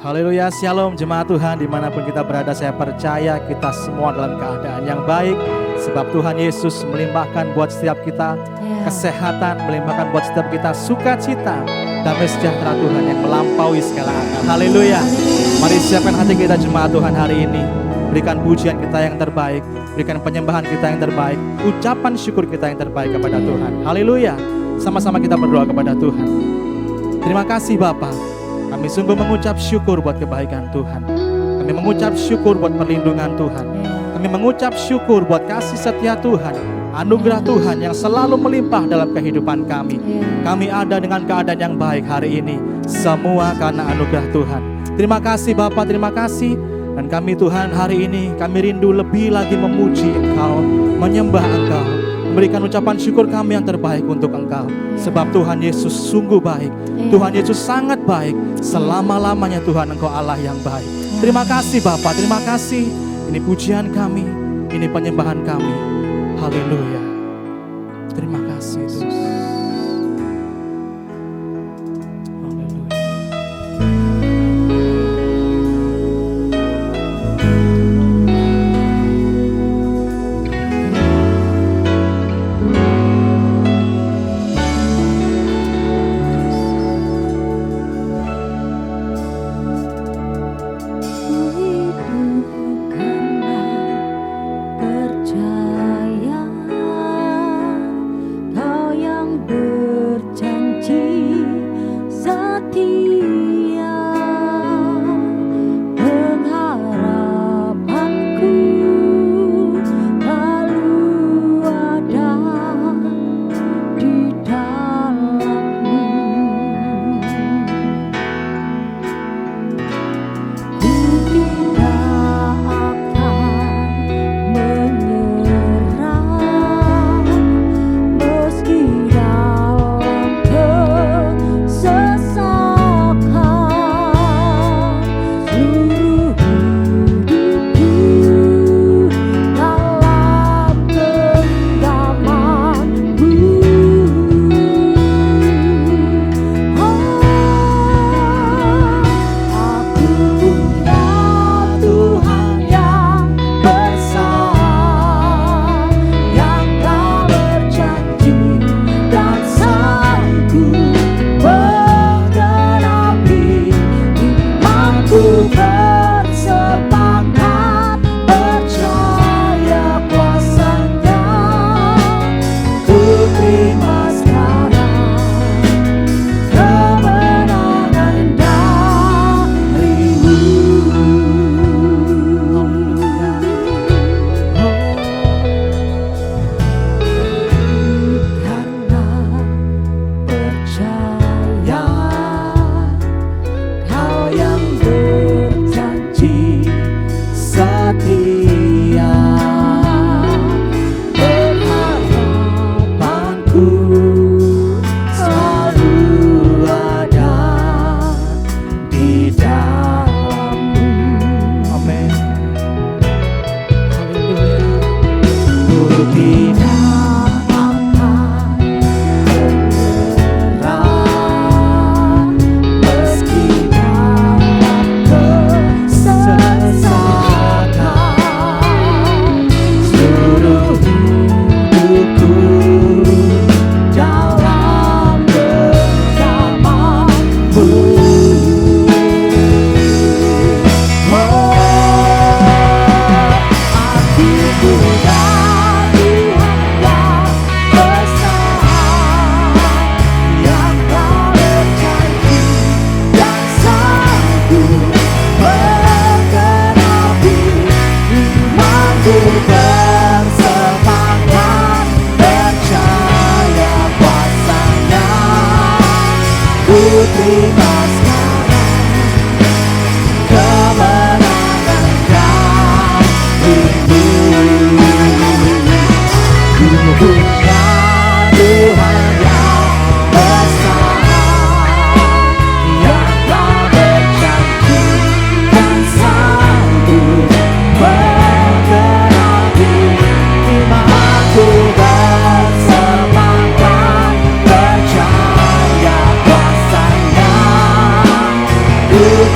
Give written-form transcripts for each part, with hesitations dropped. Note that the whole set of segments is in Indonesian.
Haleluya, shalom jemaat Tuhan dimanapun kita berada. Saya percaya kita semua dalam keadaan yang baik, sebab Tuhan Yesus melimpahkan buat setiap kita kesehatan, melimpahkan buat setiap kita sukacita, damai sejahtera Tuhan yang melampaui segala akal. Haleluya. Mari siapkan hati kita jemaat Tuhan hari ini. Berikan pujian kita yang terbaik, berikan penyembahan kita yang terbaik, ucapan syukur kita yang terbaik kepada Tuhan. Haleluya. Sama-sama kita berdoa kepada Tuhan. Terima kasih Bapa. Kami sungguh mengucap syukur buat kebaikan Tuhan. Kami mengucap syukur buat perlindungan Tuhan. Kami mengucap syukur buat kasih setia Tuhan, anugerah Tuhan yang selalu melimpah dalam kehidupan kami. Kami ada dengan keadaan yang baik hari ini, semua karena anugerah Tuhan. Terima kasih Bapa, terima kasih. Dan kami Tuhan hari ini, kami rindu lebih lagi memuji Engkau, menyembah Engkau, memberikan ucapan syukur kami yang terbaik untuk Engkau. Sebab Tuhan Yesus sungguh baik. Tuhan Yesus sangat baik. Selama-lamanya Tuhan Engkau Allah yang baik. Terima kasih Bapa, terima kasih. Ini pujian kami, ini penyembahan kami. Haleluya. Terima kasih Yesus.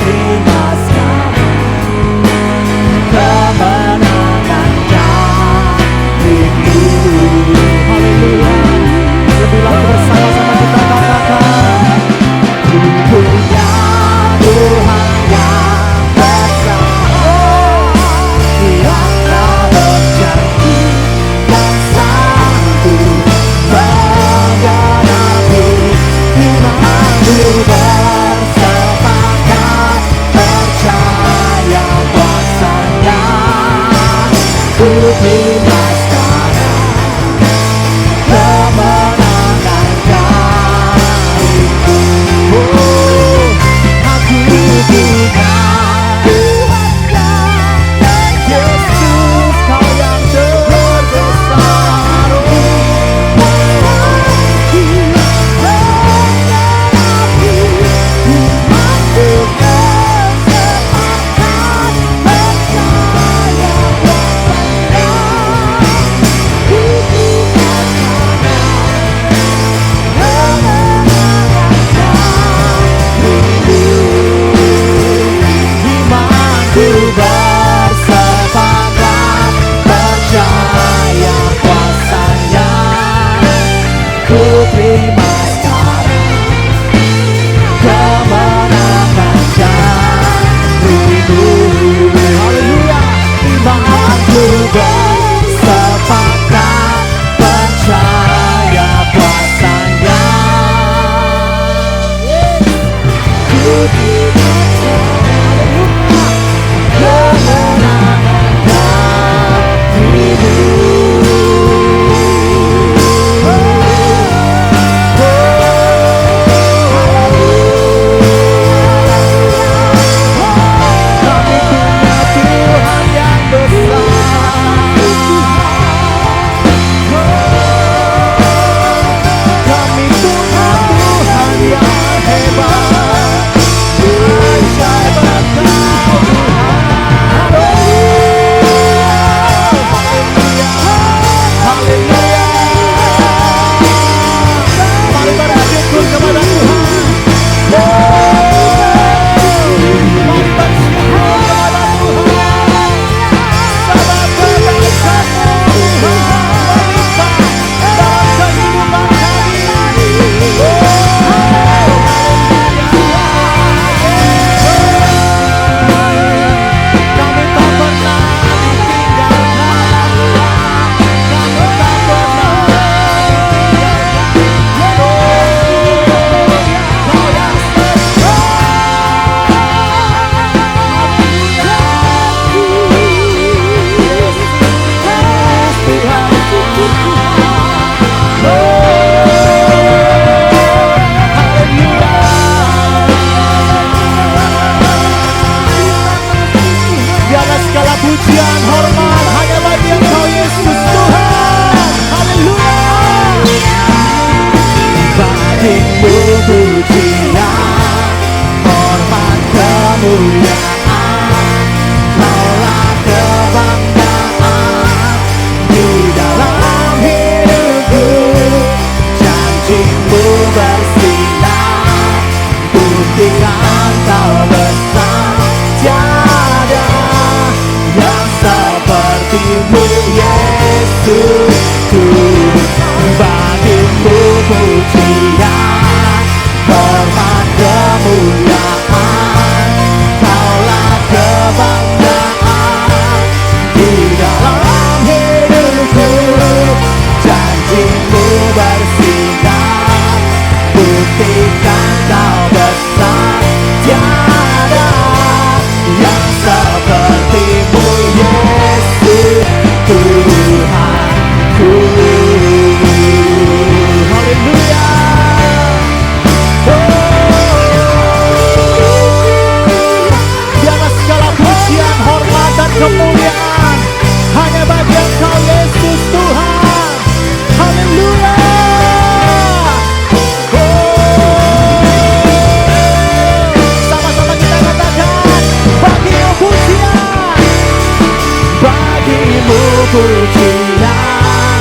Terima Yesus Tuhan. Bagimu pujian, hormat kemuliaan, Kaulah kebanggaan di dalam hidupku. Janjimu bersinar, buktikan Kau besar. Tiada yang seperti-Mu, Yesus Tuhanku. Haleluya. Di atas segala pujian, hormat dan kemuliaan hanya bagi Engkau, Yesus Tuhan. Haleluya. Sama-sama kita katakan, bagimu pujian, bagimu pujian,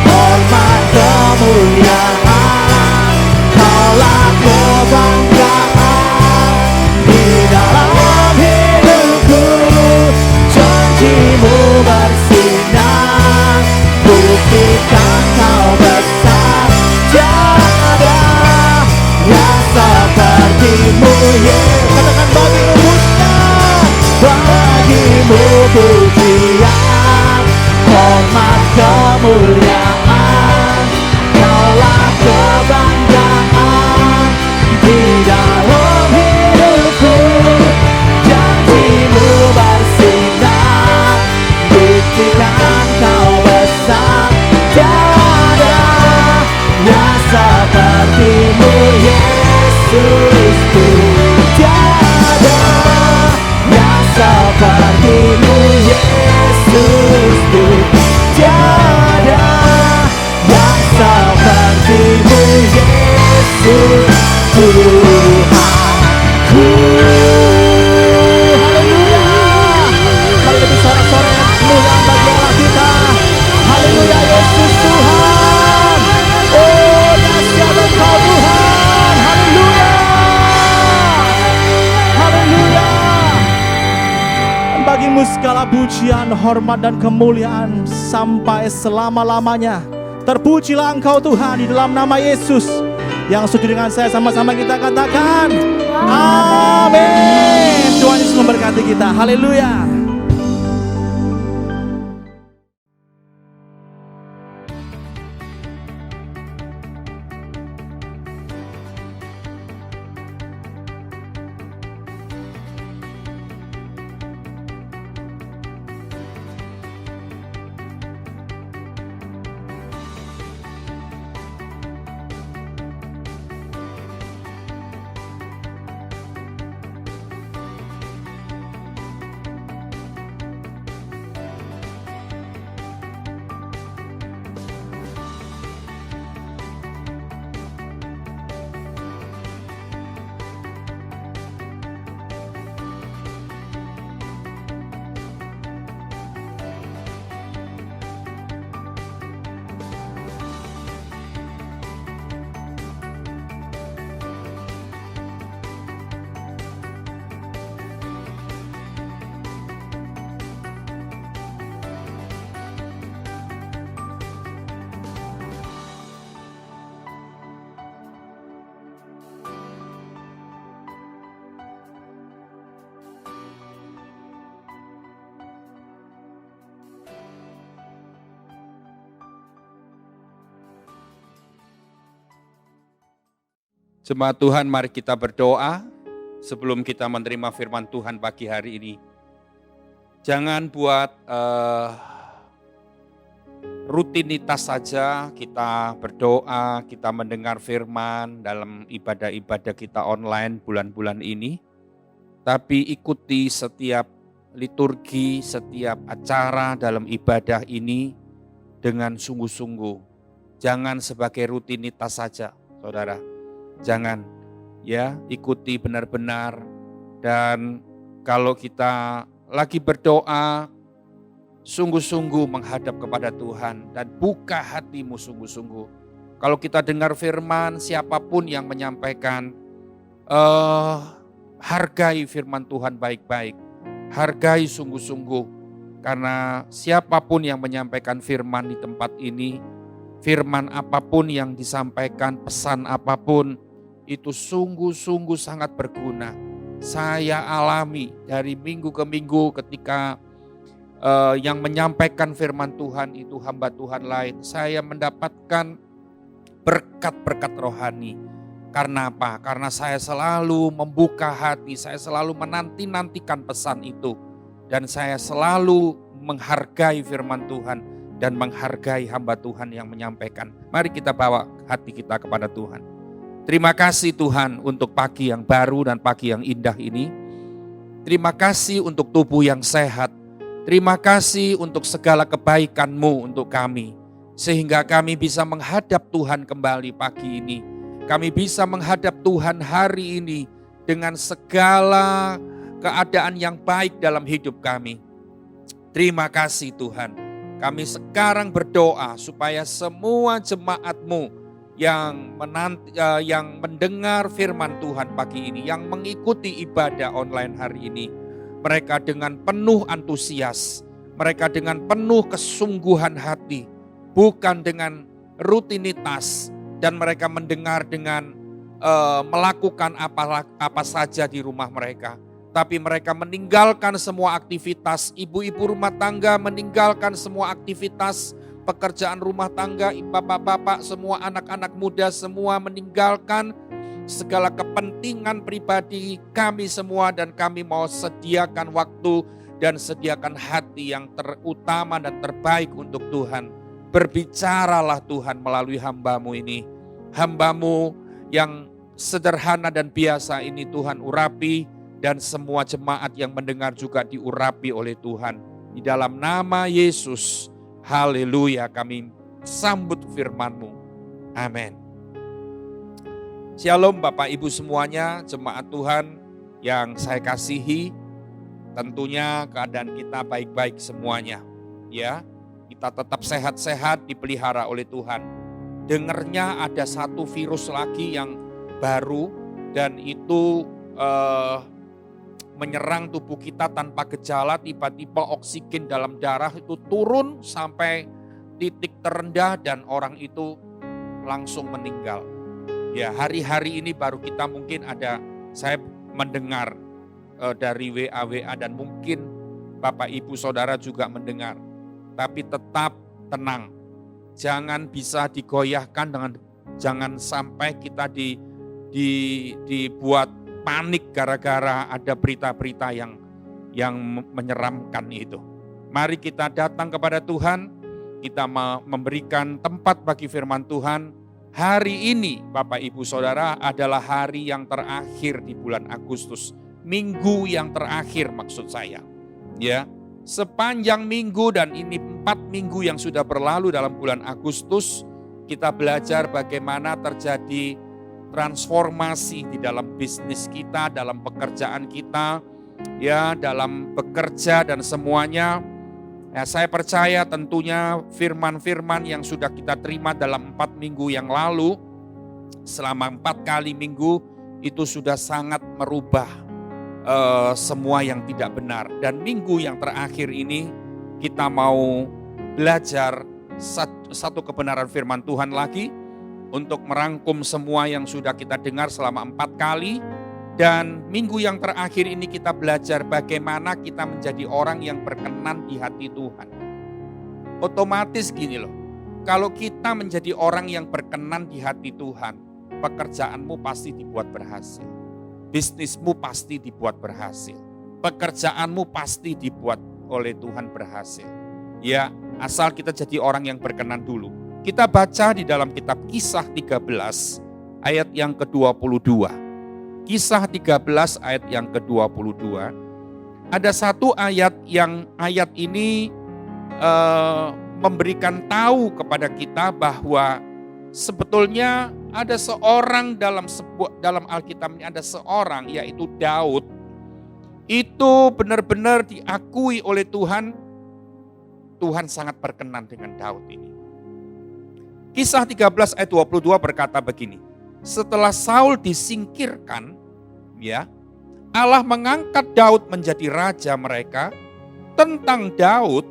hormat kemuliaan, Kaulah kebanggaan di dalam hidupku. Janjimu bersinar, buktikan Kau besar. Tiada yang seperti-Mu, Yesus. Katakan, bagimu pujian, bagimu pujian, hormat kemuliaan, Kaulah kebanggaan di dalam hidupku. Janjimu bersinar, buktikan Kau besar. Tiada yang seperti-Mu, Yesus Tuhan. Tiada yang seperti-Mu, Yesus Tuhan. Tiada yang seperti-Mu, Yesus Tuhanku. Haleluya. Mari lebih sorak-sorai kemuliaan bagi Allah kita. Haleluya, Yesus Tuhan. Oh, dahsyat Engkau Tuhan. Haleluya. Haleluya. Dan bagimu segala pujian, hormat dan kemuliaan sampai selama-lamanya. Terpujilah Engkau Tuhan di dalam nama Yesus. Yang setuju dengan saya, sama-sama kita katakan amin. Tuhan Yesus memberkati kita. Haleluya. Jemaat Tuhan, mari kita berdoa sebelum kita menerima firman Tuhan pagi hari ini. Jangan buat rutinitas saja kita berdoa, kita mendengar firman dalam ibadah-ibadah kita online bulan-bulan ini. Tapi ikuti setiap liturgi, setiap acara dalam ibadah ini dengan sungguh-sungguh. Jangan sebagai rutinitas saja, saudara. Jangan, ya, ikuti benar-benar. Dan kalau kita lagi berdoa, sungguh-sungguh menghadap kepada Tuhan dan buka hatimu sungguh-sungguh. Kalau kita dengar firman, siapapun yang menyampaikan, hargai firman Tuhan baik-baik. Hargai sungguh-sungguh. Karena siapapun yang menyampaikan firman di tempat ini, firman apapun yang disampaikan, pesan apapun, itu sungguh-sungguh sangat berguna. Saya alami dari minggu ke minggu ketika yang menyampaikan firman Tuhan itu hamba Tuhan lain. Saya mendapatkan berkat-berkat rohani. Karena apa? Karena saya selalu membuka hati, saya selalu menanti-nantikan pesan itu. Dan saya selalu menghargai firman Tuhan dan menghargai hamba Tuhan yang menyampaikan. Mari kita bawa hati kita kepada Tuhan. Terima kasih Tuhan untuk pagi yang baru dan pagi yang indah ini. Terima kasih untuk tubuh yang sehat. Terima kasih untuk segala kebaikan-Mu untuk kami. Sehingga kami bisa menghadap Tuhan kembali pagi ini. Kami bisa menghadap Tuhan hari ini dengan segala keadaan yang baik dalam hidup kami. Terima kasih Tuhan. Kami sekarang berdoa supaya semua jemaat-Mu yang mendengar firman Tuhan pagi ini, yang mengikuti ibadah online hari ini, mereka dengan penuh antusias, mereka dengan penuh kesungguhan hati, bukan dengan rutinitas, dan mereka mendengar dengan melakukan apa saja di rumah mereka. Tapi mereka meninggalkan semua aktivitas, ibu-ibu rumah tangga meninggalkan semua aktivitas pekerjaan rumah tangga, bapak-bapak, semua anak-anak muda semua meninggalkan segala kepentingan pribadi kami semua, dan kami mau sediakan waktu dan sediakan hati yang terutama dan terbaik untuk Tuhan. Berbicaralah Tuhan melalui hamba-Mu ini. Hamba-Mu yang sederhana dan biasa ini Tuhan urapi, dan semua jemaat yang mendengar juga diurapi oleh Tuhan. Di dalam nama Yesus, haleluya, kami sambut firman-Mu. Amin. Shalom Bapak Ibu semuanya, jemaat Tuhan yang saya kasihi. Tentunya keadaan kita baik-baik semuanya. Ya, kita tetap sehat-sehat, dipelihara oleh Tuhan. Dengernya ada satu virus lagi yang baru, dan itu menyerang tubuh kita tanpa gejala. Tiba-tiba oksigen dalam darah itu turun sampai titik terendah dan orang itu langsung meninggal. Ya, hari-hari ini baru kita mungkin saya mendengar dari WA dan mungkin Bapak Ibu Saudara juga mendengar. Tapi tetap tenang. Jangan bisa digoyahkan jangan sampai kita dibuat panik gara-gara ada berita-berita yang menyeramkan itu. Mari kita datang kepada Tuhan, kita memberikan tempat bagi firman Tuhan. Hari ini Bapak Ibu Saudara adalah hari yang terakhir di bulan Agustus. Minggu yang terakhir maksud saya. Ya, sepanjang minggu dan ini 4 minggu yang sudah berlalu dalam bulan Agustus, kita belajar bagaimana terjadi transformasi di dalam bisnis kita, dalam pekerjaan kita, ya, dalam bekerja dan semuanya. Ya, saya percaya tentunya firman-firman yang sudah kita terima dalam 4 minggu yang lalu, selama 4 kali minggu, itu sudah sangat merubah semua yang tidak benar. Dan minggu yang terakhir ini kita mau belajar satu kebenaran firman Tuhan lagi, untuk merangkum semua yang sudah kita dengar selama 4 kali. Dan minggu yang terakhir ini kita belajar bagaimana kita menjadi orang yang berkenan di hati Tuhan. Otomatis gini loh, kalau kita menjadi orang yang berkenan di hati Tuhan, pekerjaanmu pasti dibuat berhasil. Bisnismu pasti dibuat berhasil. Pekerjaanmu pasti dibuat oleh Tuhan berhasil. Ya, asal kita jadi orang yang berkenan dulu. Kita baca di dalam kitab Kisah 13 ayat yang ke-22. Kisah 13 ayat yang ke-22. Ada satu ayat ini memberikan tahu kepada kita bahwa sebetulnya ada seorang dalam Alkitab ini, ada seorang yaitu Daud. Itu benar-benar diakui oleh Tuhan. Tuhan sangat berkenan dengan Daud ini. Kisah 13 ayat 22 berkata begini. Setelah Saul disingkirkan, ya, Allah mengangkat Daud menjadi raja mereka, tentang Daud,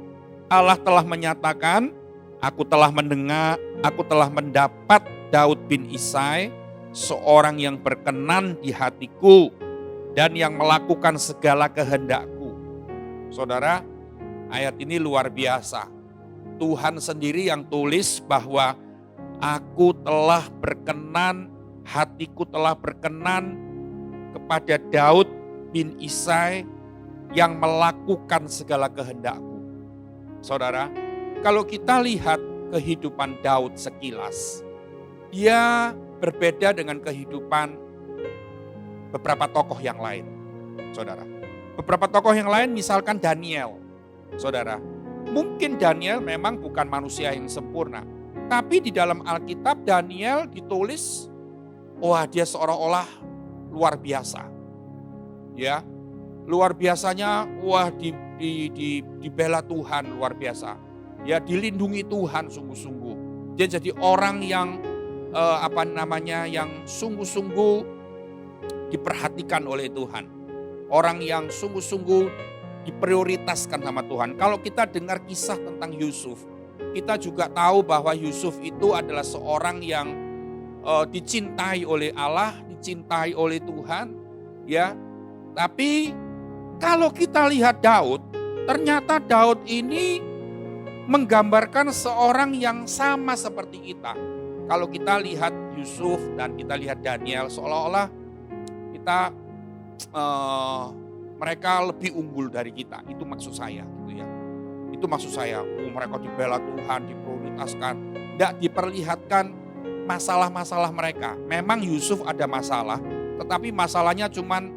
Allah telah menyatakan, aku telah mendapat Daud bin Isai, seorang yang berkenan di hatiku dan yang melakukan segala kehendakku. Saudara, ayat ini luar biasa. Tuhan sendiri yang tulis bahwa aku telah berkenan, hatiku telah berkenan kepada Daud bin Isai yang melakukan segala kehendakku. Saudara, kalau kita lihat kehidupan Daud sekilas, dia berbeda dengan kehidupan beberapa tokoh yang lain. Saudara, beberapa tokoh yang lain misalkan Daniel. Saudara, mungkin Daniel memang bukan manusia yang sempurna, tapi di dalam Alkitab Daniel ditulis, wah dia seolah-olah luar biasa. Ya, luar biasanya, wah dibela Tuhan luar biasa. Ya, dilindungi Tuhan sungguh-sungguh. Dia jadi orang yang yang sungguh-sungguh diperhatikan oleh Tuhan. Orang yang sungguh-sungguh diprioritaskan sama Tuhan. Kalau kita dengar kisah tentang Yusuf, kita juga tahu bahwa Yusuf itu adalah seorang yang dicintai oleh Allah, dicintai oleh Tuhan, ya. Tapi kalau kita lihat Daud, ternyata Daud ini menggambarkan seorang yang sama seperti kita. Kalau kita lihat Yusuf dan kita lihat Daniel, seolah-olah kita mereka lebih unggul dari kita. Itu maksud saya, gitu ya. Itu maksud saya. Mereka dibela Tuhan, diprioritaskan, tidak diperlihatkan masalah-masalah mereka. Memang Yusuf ada masalah, tetapi masalahnya cuman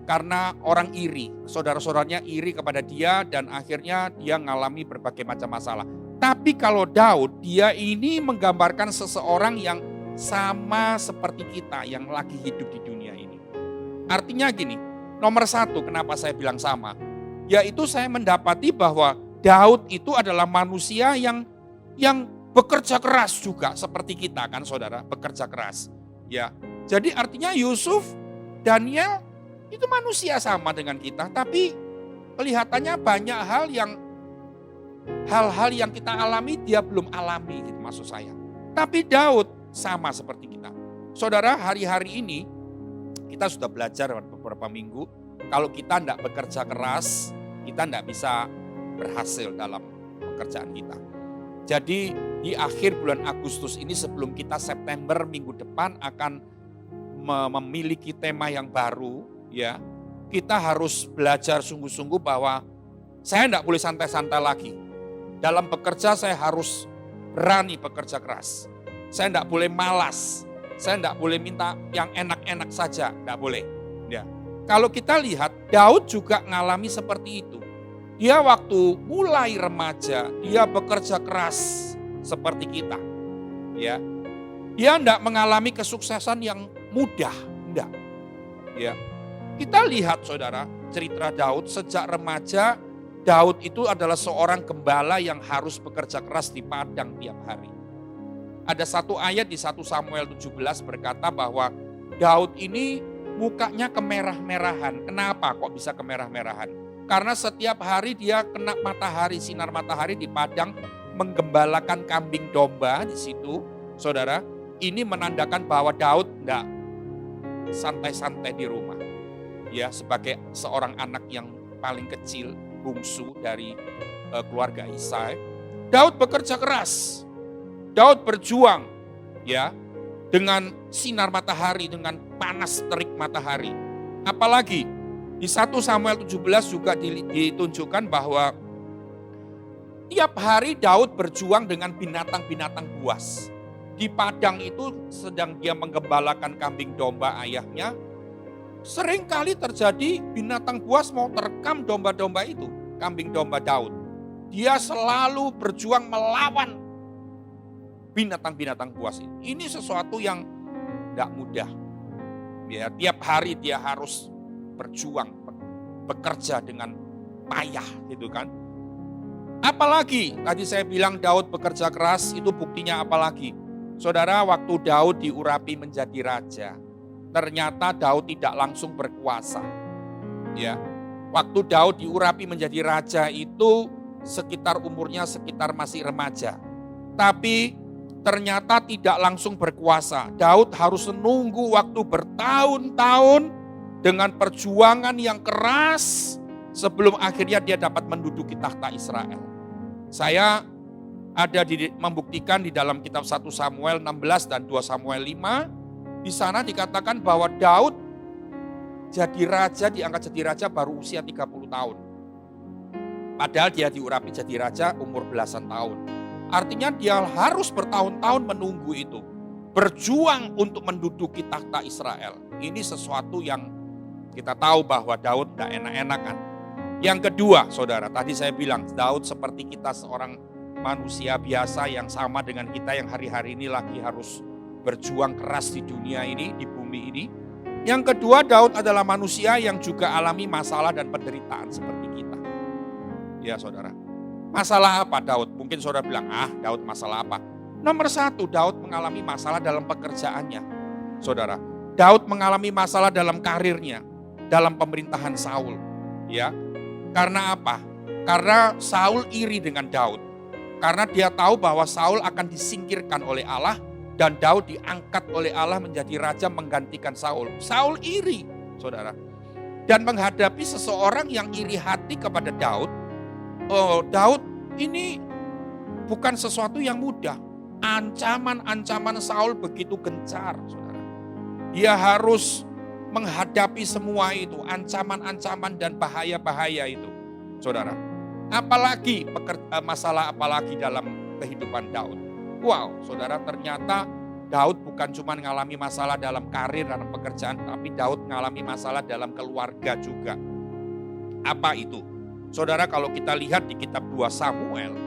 karena orang iri. Saudara-saudaranya iri kepada dia dan akhirnya dia mengalami berbagai macam masalah. Tapi kalau Daud, dia ini menggambarkan seseorang yang sama seperti kita yang lagi hidup di dunia ini. Artinya gini, nomor satu kenapa saya bilang sama, yaitu saya mendapati bahwa Daud itu adalah manusia yang bekerja keras juga seperti kita kan saudara, bekerja keras. Ya, jadi artinya Yusuf, Daniel itu manusia sama dengan kita, tapi kelihatannya banyak hal-hal yang kita alami dia belum alami gitu maksud saya. Tapi Daud sama seperti kita. Saudara, hari-hari ini kita sudah belajar beberapa minggu, kalau kita tidak bekerja keras, kita tidak bisa berhasil dalam pekerjaan kita. Jadi di akhir bulan Agustus ini sebelum kita September minggu depan akan memiliki tema yang baru, ya, kita harus belajar sungguh-sungguh bahwa saya tidak boleh santai-santai lagi. Dalam bekerja saya harus berani bekerja keras. Saya tidak boleh malas. Saya tidak boleh minta yang enak-enak saja, tidak boleh. Ya. Kalau kita lihat Daud juga mengalami seperti itu. Dia waktu mulai remaja, dia bekerja keras seperti kita. Ya. Dia tidak mengalami kesuksesan yang mudah, tidak. Ya. Kita lihat saudara, cerita Daud sejak remaja, Daud itu adalah seorang gembala yang harus bekerja keras di padang tiap hari. Ada satu ayat di 1 Samuel 17 berkata bahwa Daud ini mukanya kemerah-merahan. Kenapa kok bisa kemerah-merahan? Karena setiap hari dia kena matahari, sinar matahari di padang, menggembalakan kambing domba di situ. Saudara, ini menandakan bahwa Daud tidak santai-santai di rumah. Ya, sebagai seorang anak yang paling kecil, bungsu dari keluarga Isai, Daud bekerja keras. Daud berjuang, ya, dengan sinar matahari, dengan panas terik matahari. Apalagi di 1 Samuel 17 juga ditunjukkan bahwa tiap hari Daud berjuang dengan binatang-binatang buas. Di padang itu sedang dia menggembalakan kambing domba ayahnya. Seringkali terjadi binatang buas mau terkam domba-domba itu, kambing domba Daud. Dia selalu berjuang melawan binatang-binatang buas ini. Ini sesuatu yang tidak mudah. Ya, tiap hari dia harus berjuang, bekerja dengan payah gitu kan. Apalagi tadi saya bilang Daud bekerja keras, itu buktinya apalagi. Saudara, waktu Daud diurapi menjadi raja, ternyata Daud tidak langsung berkuasa. Ya. Waktu Daud diurapi menjadi raja itu sekitar umurnya masih remaja. Tapi ternyata tidak langsung berkuasa. Daud harus menunggu waktu bertahun-tahun dengan perjuangan yang keras sebelum akhirnya dia dapat menduduki takhta Israel. Saya ada membuktikan di dalam kitab 1 Samuel 16 dan 2 Samuel 5. Di sana dikatakan bahwa Daud diangkat jadi raja baru usia 30 tahun. Padahal dia diurapi jadi raja umur belasan tahun. Artinya dia harus bertahun-tahun menunggu itu. Berjuang untuk menduduki takhta Israel. Ini sesuatu yang kita tahu bahwa Daud tidak enak-enakan. Yang kedua, saudara, tadi saya bilang Daud seperti kita, seorang manusia biasa yang sama dengan kita yang hari-hari ini lagi harus berjuang keras di dunia ini, di bumi ini. Yang kedua, Daud adalah manusia yang juga alami masalah dan penderitaan seperti kita. Ya saudara, masalah apa Daud? Mungkin saudara bilang, Daud masalah apa? Nomor satu, Daud mengalami masalah dalam pekerjaannya. Saudara, Daud mengalami masalah dalam karirnya, dalam pemerintahan Saul. Ya, karena apa? Karena Saul iri dengan Daud. Karena dia tahu bahwa Saul akan disingkirkan oleh Allah dan Daud diangkat oleh Allah menjadi raja menggantikan Saul. Saul iri, saudara. Dan menghadapi seseorang yang iri hati kepada Daud, Daud ini bukan sesuatu yang mudah. Ancaman-ancaman Saul begitu gencar, saudara. Dia harus menghadapi semua itu, ancaman-ancaman dan bahaya-bahaya itu, saudara. Apalagi masalah apalagi dalam kehidupan Daud. Wow, saudara, ternyata Daud bukan cuma mengalami masalah dalam karir dan pekerjaan, tapi Daud mengalami masalah dalam keluarga juga. Apa itu? Saudara, kalau kita lihat di kitab 2 Samuel,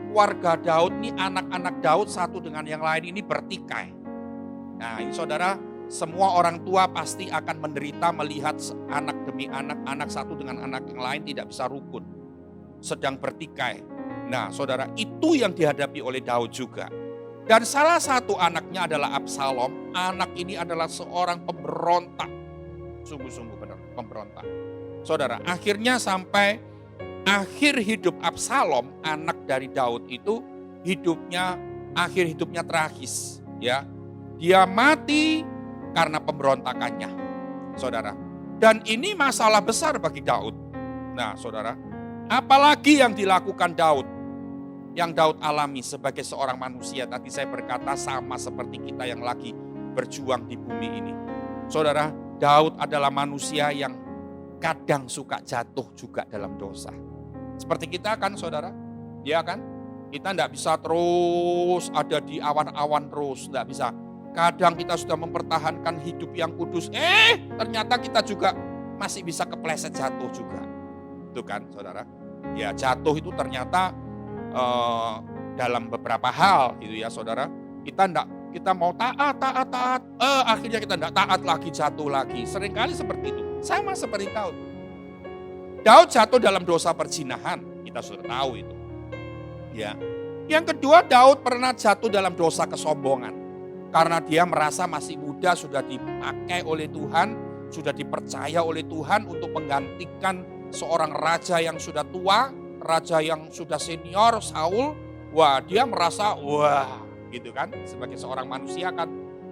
keluarga Daud ini, anak-anak Daud satu dengan yang lain ini bertikai. Nah, ini saudara, semua orang tua pasti akan menderita melihat anak demi anak satu dengan anak yang lain tidak bisa rukun, sedang bertikai. Nah, saudara, itu yang dihadapi oleh Daud juga. Dan salah satu anaknya adalah Absalom. Anak ini adalah seorang pemberontak. Sungguh-sungguh benar, pemberontak. Saudara, akhirnya sampai akhir hidup Absalom, anak dari Daud itu, akhir hidupnya tragis. Ya, dia mati karena pemberontakannya, saudara. Dan ini masalah besar bagi Daud. Nah, saudara, apalagi yang dilakukan Daud, yang Daud alami sebagai seorang manusia. Tadi saya berkata sama seperti kita yang lagi berjuang di bumi ini. Saudara, Daud adalah manusia yang kadang suka jatuh juga dalam dosa. Seperti kita kan, saudara, ya kan? Kita tidak bisa terus ada di awan-awan terus, tidak bisa. Kadang kita sudah mempertahankan hidup yang kudus, ternyata kita juga masih bisa kepleset jatuh juga. Itu kan, saudara? Ya, jatuh itu ternyata dalam beberapa hal gitu ya, saudara. Kita mau taat, akhirnya kita tidak taat lagi, jatuh lagi. Seringkali seperti itu. Sama seperti Daud. Daud jatuh dalam dosa perzinahan, kita sudah tahu itu. Ya. Yang kedua, Daud pernah jatuh dalam dosa kesombongan. Karena dia merasa masih muda, sudah dipakai oleh Tuhan, sudah dipercaya oleh Tuhan untuk menggantikan seorang raja yang sudah tua, raja yang sudah senior, Saul. Wah, dia merasa gitu kan. Sebagai seorang manusia kan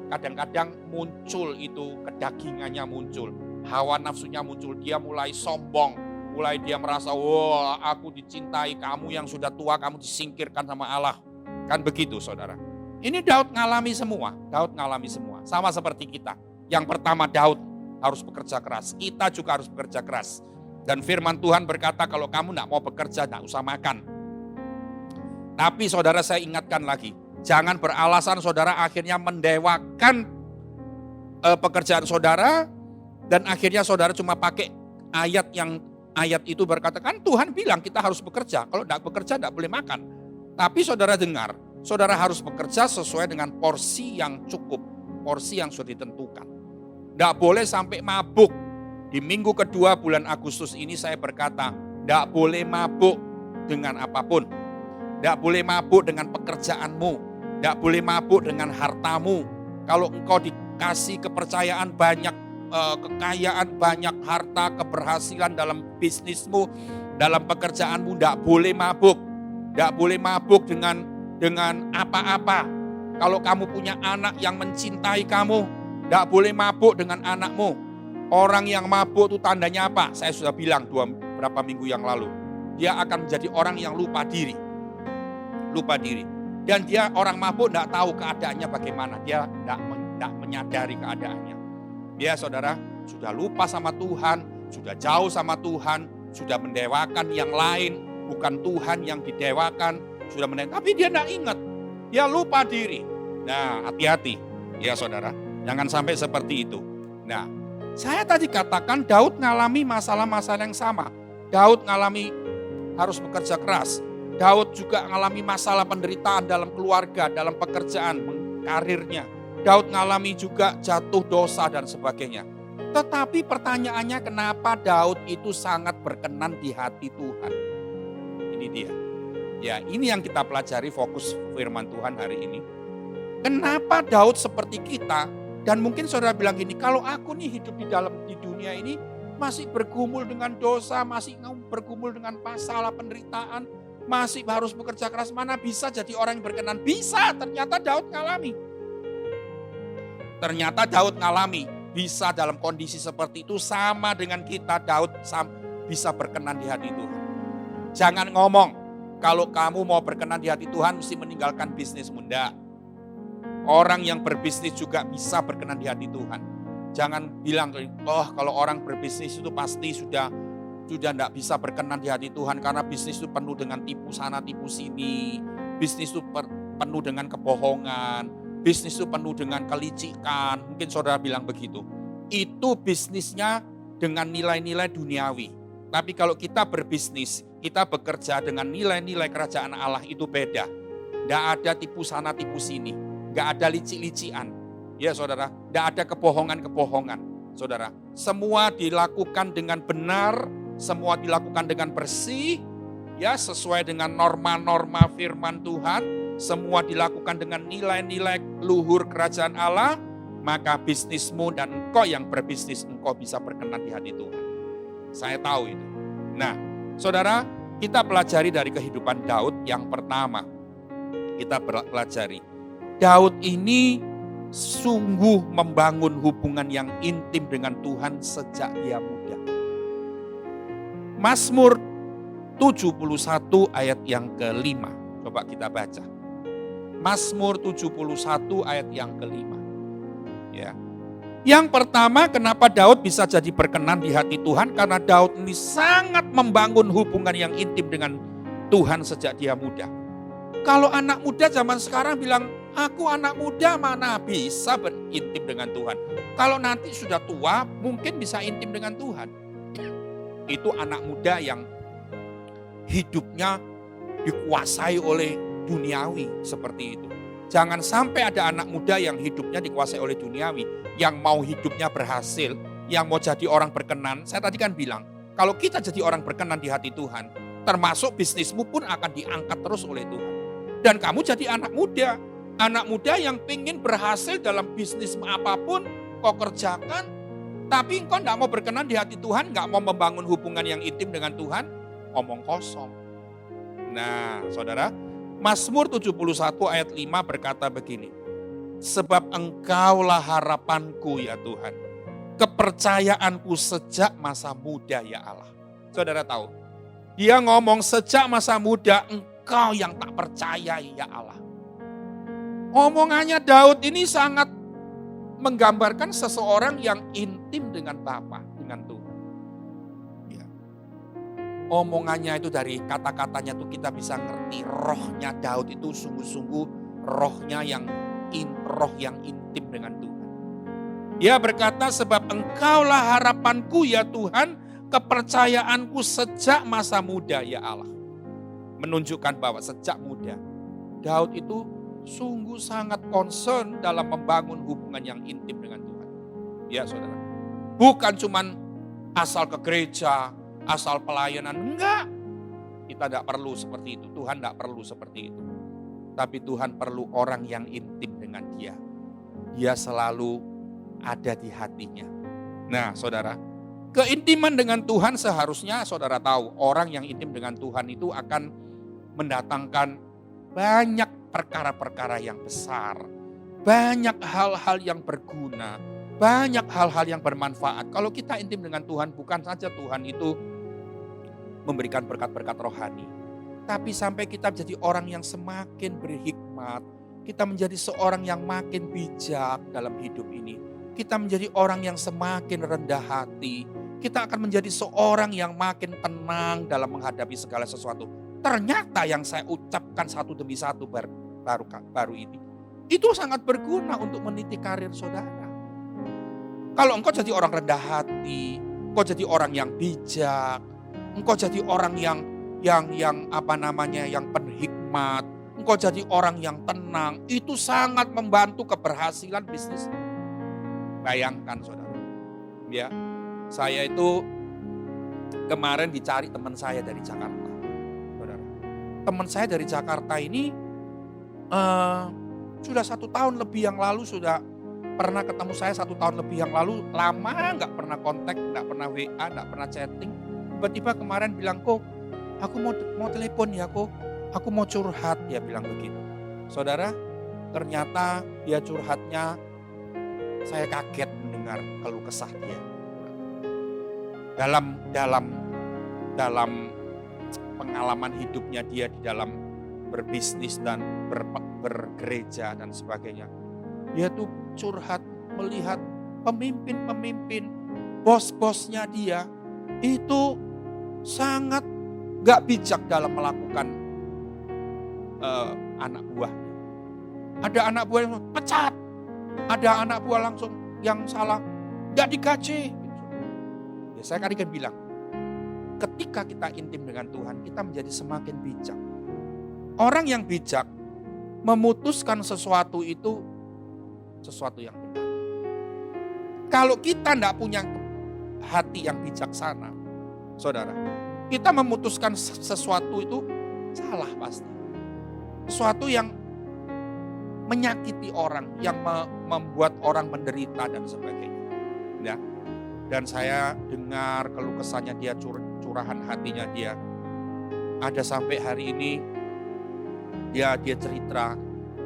kadang-kadang muncul itu, kedagingannya muncul, hawa nafsunya muncul, dia mulai sombong, mulai dia merasa, aku dicintai, kamu yang sudah tua, kamu disingkirkan sama Allah. Kan begitu, saudara. Ini Daud ngalami semua, sama seperti kita. Yang pertama, Daud harus bekerja keras, kita juga harus bekerja keras. Dan firman Tuhan berkata, kalau kamu tidak mau bekerja, tidak usah makan. Tapi saudara, saya ingatkan lagi, jangan beralasan saudara akhirnya mendewakan pekerjaan saudara, dan akhirnya saudara cuma pakai ayat itu berkata, kan Tuhan bilang kita harus bekerja, kalau tidak bekerja tidak boleh makan. Tapi saudara dengar, saudara harus bekerja sesuai dengan porsi yang cukup, porsi yang sudah ditentukan. Tidak boleh sampai mabuk. Di minggu kedua bulan Agustus ini saya berkata, tidak boleh mabuk dengan apapun. Tidak boleh mabuk dengan pekerjaanmu. Tidak boleh mabuk dengan hartamu. Kalau engkau dikasih kepercayaan banyak kekayaan, banyak harta, keberhasilan dalam bisnismu, dalam pekerjaanmu. Tidak boleh mabuk. Tidak boleh mabuk dengan apa-apa. Kalau kamu punya anak yang mencintai kamu, tidak boleh mabuk dengan anakmu. Orang yang mabuk itu tandanya apa? Saya sudah bilang beberapa minggu yang lalu. Dia akan menjadi orang yang lupa diri. Lupa diri. Dan dia orang mabuk tidak tahu keadaannya bagaimana. Dia tidak menyadari keadaannya. Ya saudara, sudah lupa sama Tuhan, sudah jauh sama Tuhan, sudah mendewakan yang lain, bukan Tuhan yang didewakan, sudah tapi dia tidak ingat. Dia lupa diri. Nah, hati-hati. Ya saudara, jangan sampai seperti itu. Nah, saya tadi katakan Daud ngalami masalah-masalah yang sama. Daud ngalami harus bekerja keras. Daud juga mengalami masalah penderitaan dalam keluarga, dalam pekerjaan, karirnya. Daud mengalami juga jatuh dosa dan sebagainya. Tetapi pertanyaannya, kenapa Daud itu sangat berkenan di hati Tuhan? Ini dia. Ya, ini yang kita pelajari fokus firman Tuhan hari ini. Kenapa Daud seperti kita? Dan mungkin saudara bilang gini, kalau aku nih hidup di dunia ini masih bergumul dengan dosa, masih bergumul dengan masalah penderitaan, masih harus bekerja keras, mana bisa jadi orang yang berkenan? Bisa, ternyata Daud ngalami. Ternyata Daud ngalami, bisa dalam kondisi seperti itu sama dengan kita. Daud bisa berkenan di hati Tuhan. Jangan ngomong, kalau kamu mau berkenan di hati Tuhan mesti meninggalkan bisnis muda. Orang yang berbisnis juga bisa berkenan di hati Tuhan. Jangan bilang, kalau orang berbisnis itu pasti sudah tidak bisa berkenan di hati Tuhan karena bisnis itu penuh dengan tipu sana tipu sini, bisnis itu penuh dengan kebohongan, bisnis itu penuh dengan kelicikan. Mungkin saudara bilang begitu. Itu bisnisnya dengan nilai-nilai duniawi. Tapi kalau kita berbisnis, kita bekerja dengan nilai-nilai kerajaan Allah itu beda. Tidak ada tipu sana tipu sini, tidak ada licik-lician. Ya saudara, tidak ada kebohongan-kebohongan. Saudara, semua dilakukan dengan benar, semua dilakukan dengan bersih, ya sesuai dengan norma-norma firman Tuhan, semua dilakukan dengan nilai-nilai luhur kerajaan Allah, maka bisnismu dan engkau yang berbisnis, engkau bisa berkenan di hati Tuhan. Saya tahu itu. Nah, saudara, kita pelajari dari kehidupan Daud. Yang pertama, kita pelajari, Daud ini sungguh membangun hubungan yang intim dengan Tuhan sejak dia muda. Mazmur 71 ayat yang ke-5. Coba kita baca. Mazmur 71 ayat yang ke-5. Ya. Yang pertama, kenapa Daud bisa jadi berkenan di hati Tuhan? Karena Daud ini sangat membangun hubungan yang intim dengan Tuhan sejak dia muda. Kalau anak muda zaman sekarang bilang, aku anak muda mana bisa berintim dengan Tuhan. Kalau nanti sudah tua, mungkin bisa intim dengan Tuhan. Itu anak muda yang hidupnya dikuasai oleh duniawi seperti itu. Jangan sampai ada anak muda yang hidupnya dikuasai oleh duniawi, yang mau hidupnya berhasil, yang mau jadi orang berkenan. Saya tadi kan bilang, kalau kita jadi orang berkenan di hati Tuhan, termasuk bisnismu pun akan diangkat terus oleh Tuhan. Dan kamu jadi anak muda yang pengen berhasil dalam bisnis apapun kau kerjakan, tapi engkau tidak mau berkenan di hati Tuhan, nggak mau membangun hubungan yang intim dengan Tuhan, omong kosong. Nah, saudara, Mazmur 71 ayat 5 berkata begini, sebab engkaulah harapanku ya Tuhan, kepercayaanku sejak masa muda ya Allah. Saudara tahu, dia ngomong sejak masa muda engkau yang tak percaya ya Allah. Omongannya Daud ini sangat menggambarkan seseorang yang intim dengan Bapa, dengan Tuhan. Ya. Omongannya itu dari kata-katanya itu kita bisa ngerti rohnya Daud itu sungguh-sungguh rohnya yang intim dengan Tuhan. Dia berkata, sebab engkaulah harapanku ya Tuhan, kepercayaanku sejak masa muda ya Allah. Menunjukkan bahwa sejak muda Daud itu sungguh sangat concern dalam membangun hubungan yang intim dengan Tuhan. Ya saudara, bukan cuman asal ke gereja, asal pelayanan, enggak. Kita tidak perlu seperti itu, Tuhan tidak perlu seperti itu. Tapi Tuhan perlu orang yang intim dengan Dia. Dia selalu ada di hatinya. Nah, saudara, keintiman dengan Tuhan seharusnya saudara tahu, orang yang intim dengan Tuhan itu akan mendatangkan banyak perkara-perkara yang besar, banyak hal-hal yang berguna, banyak hal-hal yang bermanfaat. Kalau kita intim dengan Tuhan, bukan saja Tuhan itu memberikan berkat-berkat rohani, tapi sampai kita menjadi orang yang semakin berhikmat, kita menjadi seorang yang makin bijak dalam hidup ini, kita menjadi orang yang semakin rendah hati, kita akan menjadi seorang yang makin tenang dalam menghadapi segala sesuatu. Ternyata yang saya ucapkan satu demi satu baru ini, itu sangat berguna untuk meniti karir saudara. Kalau engkau jadi orang rendah hati, engkau jadi orang yang bijak, engkau jadi orang yang penhikmat, engkau jadi orang yang tenang, itu sangat membantu keberhasilan bisnis. Bayangkan saudara, ya, saya itu kemarin dicari teman saya dari Jakarta, saudara. Teman saya dari Jakarta ini sudah 1 tahun lebih yang lalu sudah pernah ketemu saya 1 tahun lebih yang lalu, lama nggak pernah kontak, nggak pernah WA, nggak pernah chatting. Tiba-tiba kemarin bilang, kok aku mau telepon ya, kok aku mau curhat, dia bilang begitu. Saudara, ternyata dia curhatnya, saya kaget mendengar keluh kesah dia. Dalam pengalaman hidupnya dia di dalam berbisnis dan bergereja dan sebagainya. Dia tuh curhat melihat pemimpin-pemimpin, bos-bosnya dia itu sangat gak bijak dalam melakukan anak buahnya. Ada anak buah yang pecat, ada anak buah langsung yang salah, gak digaji. Ya, saya kan bilang, ketika kita intim dengan Tuhan, kita menjadi semakin bijak. Orang yang bijak memutuskan sesuatu itu sesuatu yang benar. Kalau kita tidak punya hati yang bijaksana, saudara, kita memutuskan sesuatu itu salah pasti. Sesuatu yang menyakiti orang, yang membuat orang menderita dan sebagainya. Ya. Dan saya dengar keluh kesahnya dia, curahan hatinya dia. Ada sampai hari ini dia cerita,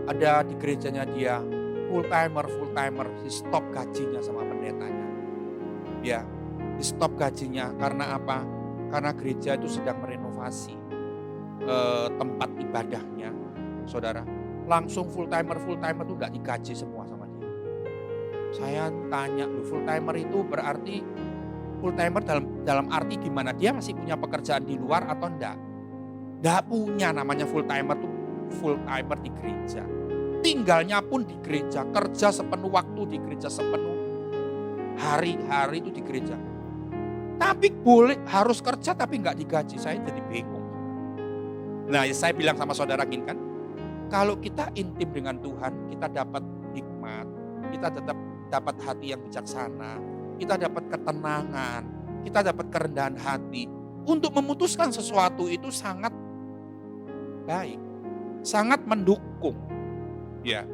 ada di gerejanya dia full timer, di stop gajinya sama pendetanya. Ya, di stop gajinya karena apa? Karena gereja itu sedang merenovasi tempat ibadahnya, saudara. Langsung full timer itu enggak digaji semua sama dia. Saya tanya, full timer itu berarti full timer dalam arti gimana? Dia masih punya pekerjaan di luar atau enggak? Enggak punya, namanya full timer tuh full timer di gereja. Tinggalnya pun di gereja, kerja sepenuh waktu di gereja, sepenuh hari-hari itu di gereja. Tapi harus kerja tapi nggak digaji, saya jadi bingung. Nah, saya bilang sama saudara gini kan, kalau kita intim dengan Tuhan, kita dapat hikmat, kita tetap dapat hati yang bijaksana, kita dapat ketenangan, kita dapat kerendahan hati. Untuk memutuskan sesuatu itu sangat baik, sangat mendukung. Ya,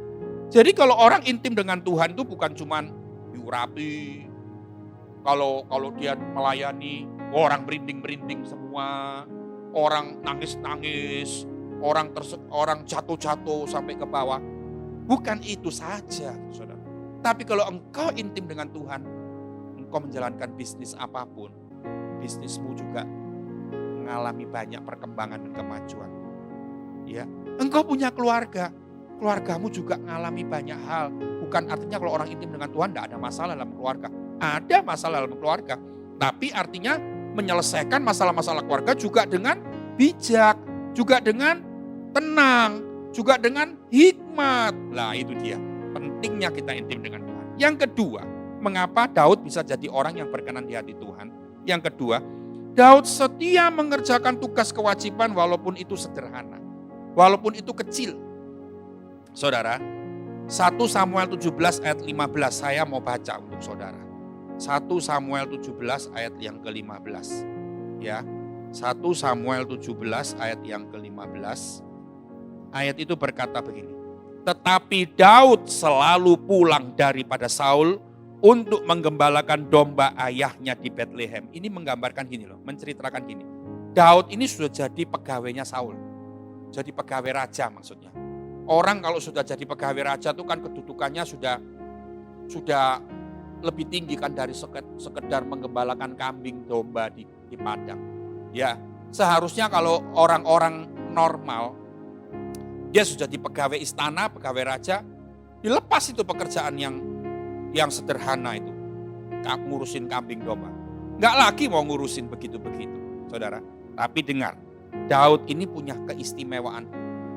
jadi kalau orang intim dengan Tuhan itu bukan cuman diurapi. Kalau dia melayani, orang merinding semua, orang nangis, orang jatuh sampai ke bawah. Bukan itu saja, saudara. Tapi kalau engkau intim dengan Tuhan, engkau menjalankan bisnis apapun, bisnismu juga mengalami banyak perkembangan dan kemajuan. Ya, engkau punya keluargamu juga mengalami banyak hal. Bukan artinya kalau orang intim dengan Tuhan tidak ada masalah dalam keluarga. Ada masalah dalam keluarga. Tapi artinya menyelesaikan masalah-masalah keluarga juga dengan bijak. Juga dengan tenang. Juga dengan hikmat. Lah itu dia. Pentingnya kita intim dengan Tuhan. Yang kedua, mengapa Daud bisa jadi orang yang berkenan di hati Tuhan? Yang kedua, Daud setia mengerjakan tugas kewajiban walaupun itu sederhana. Walaupun itu kecil. Saudara, 1 Samuel 17 ayat 15 saya mau baca untuk saudara. 1 Samuel 17 ayat yang ke-15. Ya. 1 Samuel 17 ayat yang ke-15. Ayat itu berkata begini. Tetapi Daud selalu pulang daripada Saul untuk menggembalakan domba ayahnya di Bethlehem. Ini menggambarkan gini loh, menceritakan gini. Daud ini sudah jadi pegawainya Saul. Jadi pegawai raja maksudnya. Orang kalau sudah jadi pegawai raja itu kan kedudukannya sudah lebih tinggi kan dari sekedar menggembalakan kambing domba di padang. Ya, seharusnya kalau orang-orang normal dia sudah di pegawai istana, pegawai raja, dilepas itu pekerjaan yang sederhana itu. Ngurusin kambing domba. Enggak lagi mau ngurusin begitu-begitu, Saudara. Tapi dengar, Daud ini punya keistimewaan.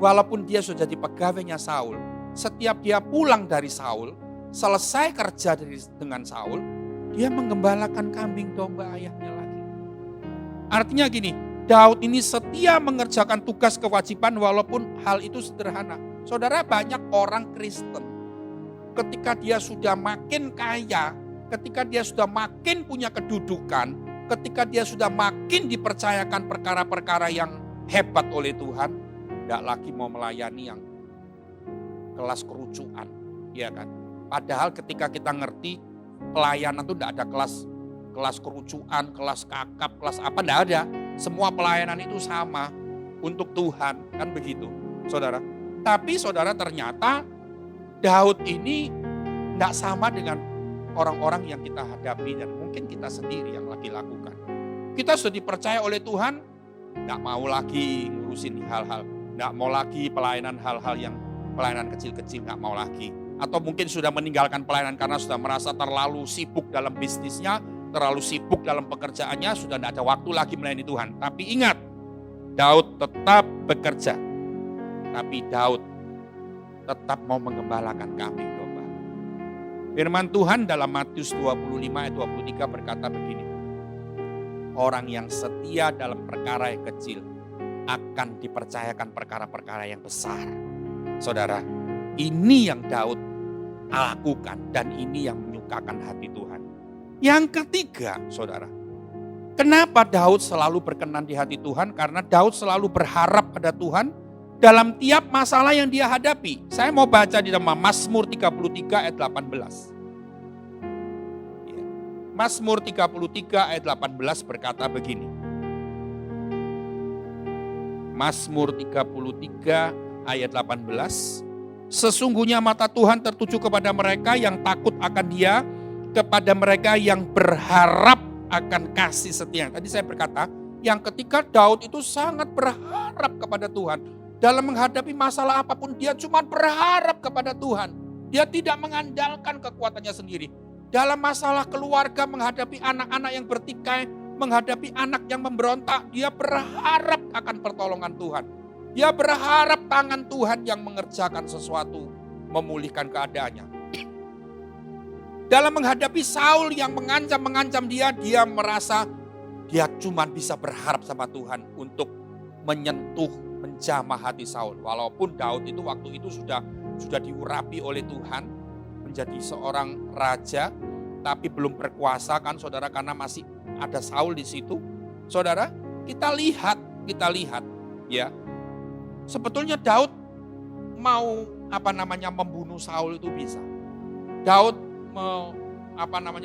Walaupun dia sudah jadi pegawainya Saul, setiap dia pulang dari Saul, selesai kerja dengan Saul, dia menggembalakan kambing domba ayahnya lagi. Artinya gini, Daud ini setia mengerjakan tugas kewajiban walaupun hal itu sederhana. Saudara, banyak orang Kristen ketika dia sudah makin kaya, ketika dia sudah makin punya kedudukan, ketika dia sudah makin dipercayakan perkara-perkara yang hebat oleh Tuhan, tidak lagi mau melayani yang kelas kerucuan, ya kan? Padahal ketika kita ngerti pelayanan itu tidak ada kelas kerucuan, kelas kakap, kelas apa, tidak ada. Semua pelayanan itu sama untuk Tuhan, kan begitu, Saudara. Tapi Saudara, ternyata Daud ini tidak sama dengan orang-orang yang kita hadapi dan mungkin kita sendiri yang lagi lakukan. Kita sudah dipercaya oleh Tuhan, tidak mau lagi ngurusin hal-hal, tidak mau lagi pelayanan hal-hal yang pelayanan kecil-kecil, tidak mau lagi. Atau mungkin sudah meninggalkan pelayanan karena sudah merasa terlalu sibuk dalam bisnisnya, terlalu sibuk dalam pekerjaannya, sudah tidak ada waktu lagi melayani Tuhan. Tapi ingat, Daud tetap bekerja. Tapi Daud tetap mau menggembalakan kambing domba. Firman Tuhan dalam Matius 25 ayat 23 berkata begini. Orang yang setia dalam perkara yang kecil akan dipercayakan perkara-perkara yang besar. Saudara, ini yang Daud lakukan dan ini yang menyukakan hati Tuhan. Yang ketiga, Saudara, kenapa Daud selalu berkenan di hati Tuhan? Karena Daud selalu berharap pada Tuhan dalam tiap masalah yang dia hadapi. Saya mau baca di dalam Mazmur 33 ayat 18. Mazmur 33 ayat 18 berkata begini. Mazmur 33 ayat 18. Sesungguhnya mata Tuhan tertuju kepada mereka yang takut akan Dia, kepada mereka yang berharap akan kasih setia. Tadi saya berkata, yang ketika Daud itu sangat berharap kepada Tuhan. Dalam menghadapi masalah apapun dia cuma berharap kepada Tuhan. Dia tidak mengandalkan kekuatannya sendiri. Dalam masalah keluarga, menghadapi anak-anak yang bertikai, menghadapi anak yang memberontak, dia berharap akan pertolongan Tuhan. Dia berharap tangan Tuhan yang mengerjakan sesuatu, memulihkan keadaannya. Dalam menghadapi Saul yang mengancam dia merasa dia cuma bisa berharap sama Tuhan untuk menyentuh, menjamah hati Saul. Walaupun Daud itu waktu itu sudah diurapi oleh Tuhan menjadi seorang raja, tapi belum berkuasa kan Saudara, karena masih ada Saul di situ. Saudara, kita lihat ya. Sebetulnya Daud mau membunuh Saul itu bisa. Daud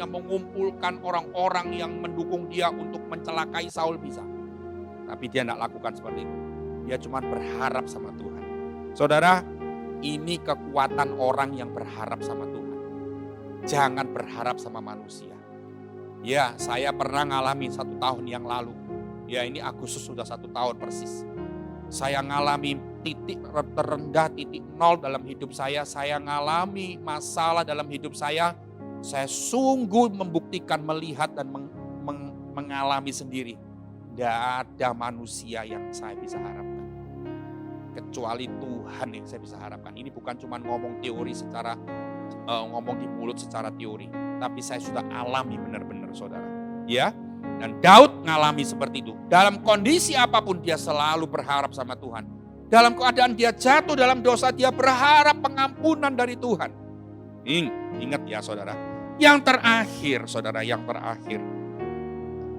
mengumpulkan orang-orang yang mendukung dia untuk mencelakai Saul bisa. Tapi dia tidak lakukan seperti itu. Dia cuma berharap sama Tuhan. Saudara, ini kekuatan orang yang berharap sama Tuhan. Jangan berharap sama manusia. Ya, saya pernah ngalamin 1 tahun yang lalu. Ya, ini Agustus sudah 1 tahun persis. Saya ngalami titik terendah, titik nol dalam hidup saya. Saya ngalami masalah dalam hidup saya. Saya sungguh membuktikan, melihat dan mengalami sendiri. Tidak ada manusia yang saya bisa harapkan. Kecuali Tuhan yang saya bisa harapkan. Ini bukan cuma ngomong teori ngomong di mulut secara teori. Tapi saya sudah alami benar-benar, Saudara. Ya. Dan Daud ngalami seperti itu. Dalam kondisi apapun dia selalu berharap sama Tuhan. Dalam keadaan dia jatuh dalam dosa, dia berharap pengampunan dari Tuhan. Ingat ya Saudara. Yang terakhir, Saudara, yang terakhir.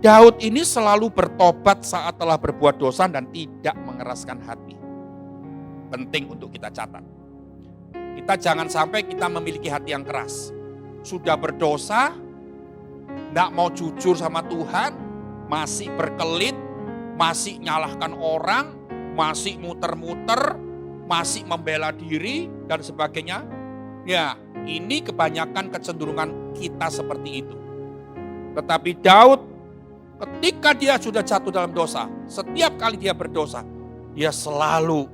Daud ini selalu bertobat saat telah berbuat dosa dan tidak mengeraskan hati. Penting untuk kita catat. Kita jangan sampai kita memiliki hati yang keras. sudah berdosa, tidak mau jujur sama Tuhan, masih berkelit, masih nyalahkan orang, masih muter-muter, masih membela diri dan sebagainya. Ya, ini kebanyakan kecenderungan kita seperti itu. Tetapi Daud ketika dia sudah jatuh dalam dosa, setiap kali dia berdosa, dia selalu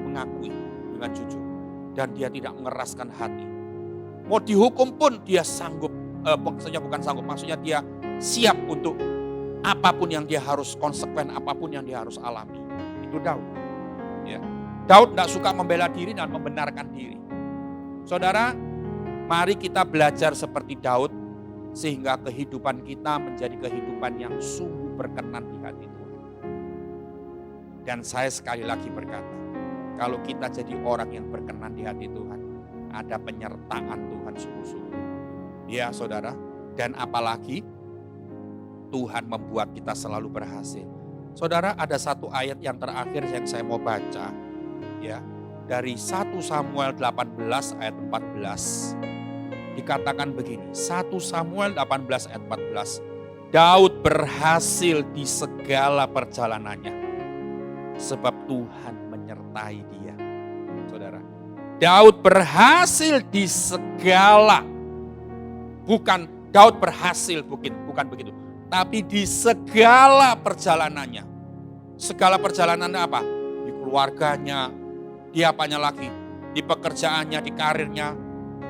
mengakui dengan jujur. Dan dia tidak mengeraskan hati. Mau dihukum pun dia sanggup, maksudnya bukan sanggup, maksudnya dia siap untuk apapun yang dia harus konsekuen, apapun yang dia harus alami. Itu Daud. Ya. Daud tidak suka membela diri dan membenarkan diri. Saudara, mari kita belajar seperti Daud, sehingga kehidupan kita menjadi kehidupan yang sungguh berkenan di hati Tuhan. Dan saya sekali lagi berkata, kalau kita jadi orang yang berkenan di hati Tuhan, ada penyertaan Tuhan sungguh-sungguh. Ya saudara, dan apalagi Tuhan membuat kita selalu berhasil. Saudara, ada satu ayat yang terakhir yang saya mau baca, ya, dari 1 Samuel 18 ayat 14. Dikatakan begini, 1 Samuel 18 ayat 14. Daud berhasil di segala perjalanannya, sebab Tuhan menyertai dia. Saudara, Daud berhasil di segala, bukan Daud berhasil, bukan begitu, tapi di segala perjalanannya. Segala perjalanannya apa? Di keluarganya, di apanya lagi? Di pekerjaannya, di karirnya,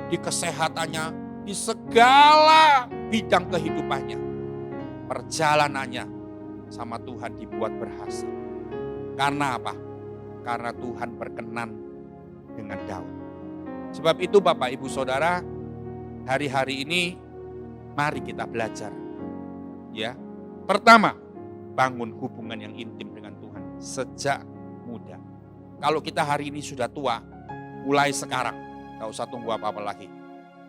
di kesehatannya, di segala bidang kehidupannya. Perjalanannya sama Tuhan dibuat berhasil. Karena apa? Karena Tuhan berkenan dengan Daud. Sebab itu Bapak Ibu Saudara, hari-hari ini mari kita belajar. Ya, pertama, bangun hubungan yang intim dengan Tuhan sejak muda. Kalau kita hari ini sudah tua, mulai sekarang, gak usah tunggu apa-apa lagi.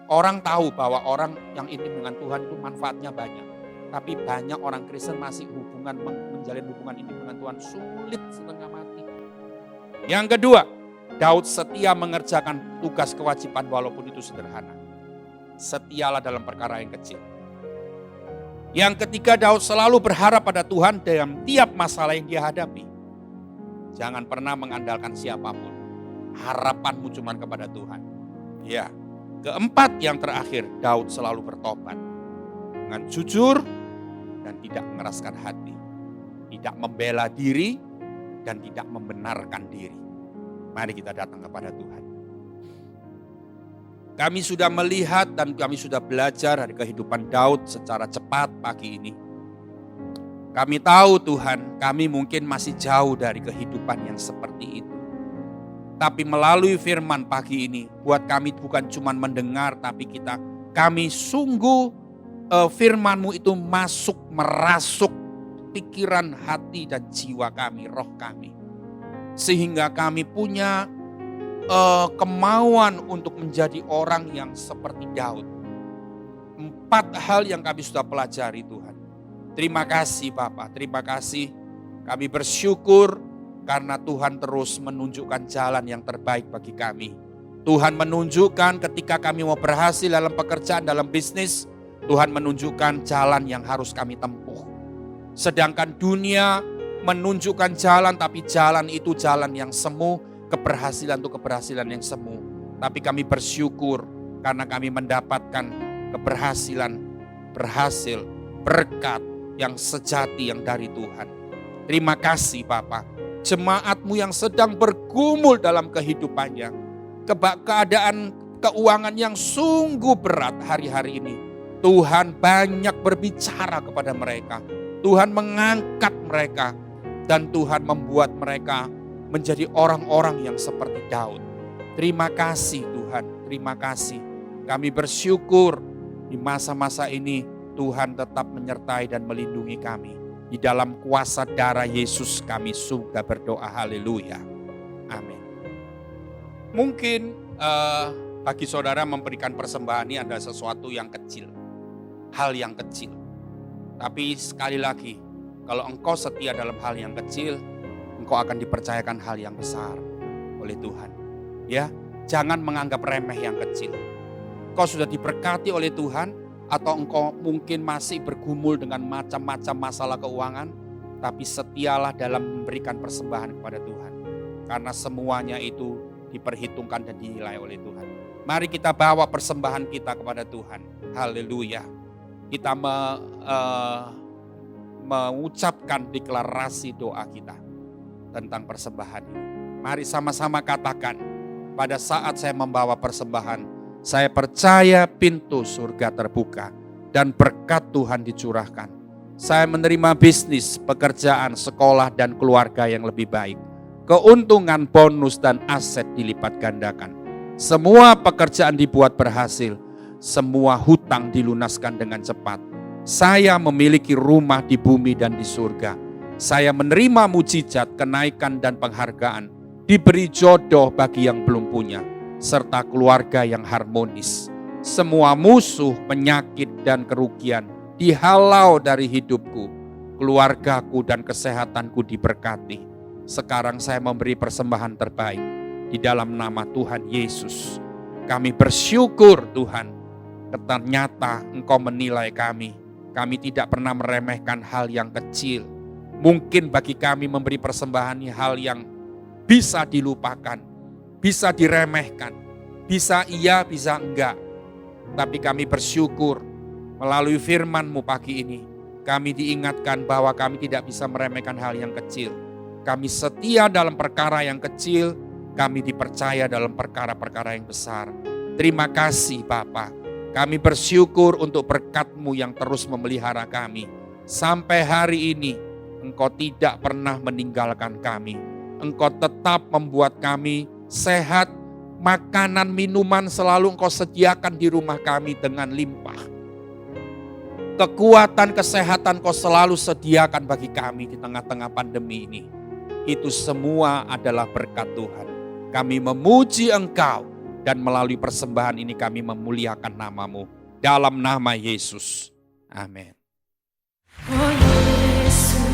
Orang tahu bahwa orang yang intim dengan Tuhan itu manfaatnya banyak. Tapi banyak orang Kristen masih menjalin hubungan intim dengan Tuhan sulit setengah mati. Yang kedua, Daud setia mengerjakan tugas kewajiban walaupun itu sederhana. Setialah dalam perkara yang kecil. Yang ketiga, Daud selalu berharap pada Tuhan dalam tiap masalah yang dia hadapi. Jangan pernah mengandalkan siapapun. Harapanmu cuma kepada Tuhan. Ya. Keempat, yang terakhir, Daud selalu bertobat dengan jujur dan tidak mengeraskan hati. Tidak membela diri dan tidak membenarkan diri. Mari kita datang kepada Tuhan. Kami sudah melihat dan kami sudah belajar dari kehidupan Daud secara cepat pagi ini. Kami tahu Tuhan, kami mungkin masih jauh dari kehidupan yang seperti itu. Tapi melalui firman pagi ini, buat kami bukan cuma mendengar, tapi kami sungguh firman-Mu itu masuk, merasuk pikiran, hati, dan jiwa kami, roh kami. Sehingga kami punya kemauan untuk menjadi orang yang seperti Daud. 4 hal yang kami sudah pelajari Tuhan. Terima kasih Bapak, terima kasih. Kami bersyukur karena Tuhan terus menunjukkan jalan yang terbaik bagi kami. Tuhan menunjukkan ketika kami mau berhasil dalam pekerjaan, dalam bisnis, Tuhan menunjukkan jalan yang harus kami tempuh. Sedangkan dunia menunjukkan jalan, tapi jalan itu jalan yang semu, keberhasilan itu keberhasilan yang semu. Tapi kami bersyukur karena kami mendapatkan keberhasilan, berhasil, berkat yang sejati yang dari Tuhan. Terima kasih Bapak. Jemaat-Mu yang sedang bergumul dalam kehidupannya, keadaan keuangan yang sungguh berat hari-hari ini, Tuhan banyak berbicara kepada mereka. Tuhan mengangkat mereka dan Tuhan membuat mereka menjadi orang-orang yang seperti Daud. Terima kasih Tuhan, terima kasih. Kami bersyukur di masa-masa ini Tuhan tetap menyertai dan melindungi kami. Di dalam kuasa darah Yesus kami sudah berdoa, haleluya. Amin. Mungkin bagi saudara memberikan persembahan ini ada sesuatu yang kecil. Hal yang kecil. Tapi sekali lagi, kalau engkau setia dalam hal yang kecil, engkau akan dipercayakan hal yang besar oleh Tuhan. Ya, jangan menganggap remeh yang kecil. Engkau sudah diberkati oleh Tuhan, atau engkau mungkin masih bergumul dengan macam-macam masalah keuangan, tapi setialah dalam memberikan persembahan kepada Tuhan. Karena semuanya itu diperhitungkan dan dinilai oleh Tuhan. Mari kita bawa persembahan kita kepada Tuhan. Haleluya. Kita mengucapkan deklarasi doa kita tentang persembahan ini. Mari sama-sama katakan, pada saat saya membawa persembahan, saya percaya pintu surga terbuka dan berkat Tuhan dicurahkan. Saya menerima bisnis, pekerjaan, sekolah, dan keluarga yang lebih baik. Keuntungan, bonus, dan aset dilipat gandakan. Semua pekerjaan dibuat berhasil. Semua hutang dilunaskan dengan cepat. Saya memiliki rumah di bumi dan di surga. Saya menerima mujizat, kenaikan, dan penghargaan. Diberi jodoh bagi yang belum punya, serta keluarga yang harmonis. Semua musuh, penyakit, dan kerugian dihalau dari hidupku. Keluargaku dan kesehatanku diberkati. Sekarang saya memberi persembahan terbaik di dalam nama Tuhan Yesus. Kami bersyukur Tuhan, ternyata Engkau menilai kami. Kami tidak pernah meremehkan hal yang kecil. Mungkin bagi kami memberi persembahan hal yang bisa dilupakan, bisa diremehkan, bisa iya, bisa enggak. Tapi kami bersyukur melalui firman-Mu pagi ini, kami diingatkan bahwa kami tidak bisa meremehkan hal yang kecil. Kami setia dalam perkara yang kecil, kami dipercaya dalam perkara-perkara yang besar. Terima kasih Bapa. Kami bersyukur untuk berkat-Mu yang terus memelihara kami. Sampai hari ini, Engkau tidak pernah meninggalkan kami. Engkau tetap membuat kami sehat, makanan, minuman selalu Engkau sediakan di rumah kami dengan limpah. Kekuatan, kesehatan Engkau selalu sediakan bagi kami di tengah-tengah pandemi ini. Itu semua adalah berkat Tuhan. Kami memuji Engkau dan melalui persembahan ini kami memuliakan nama-Mu. Dalam nama Yesus. Amin. Oh Yesus.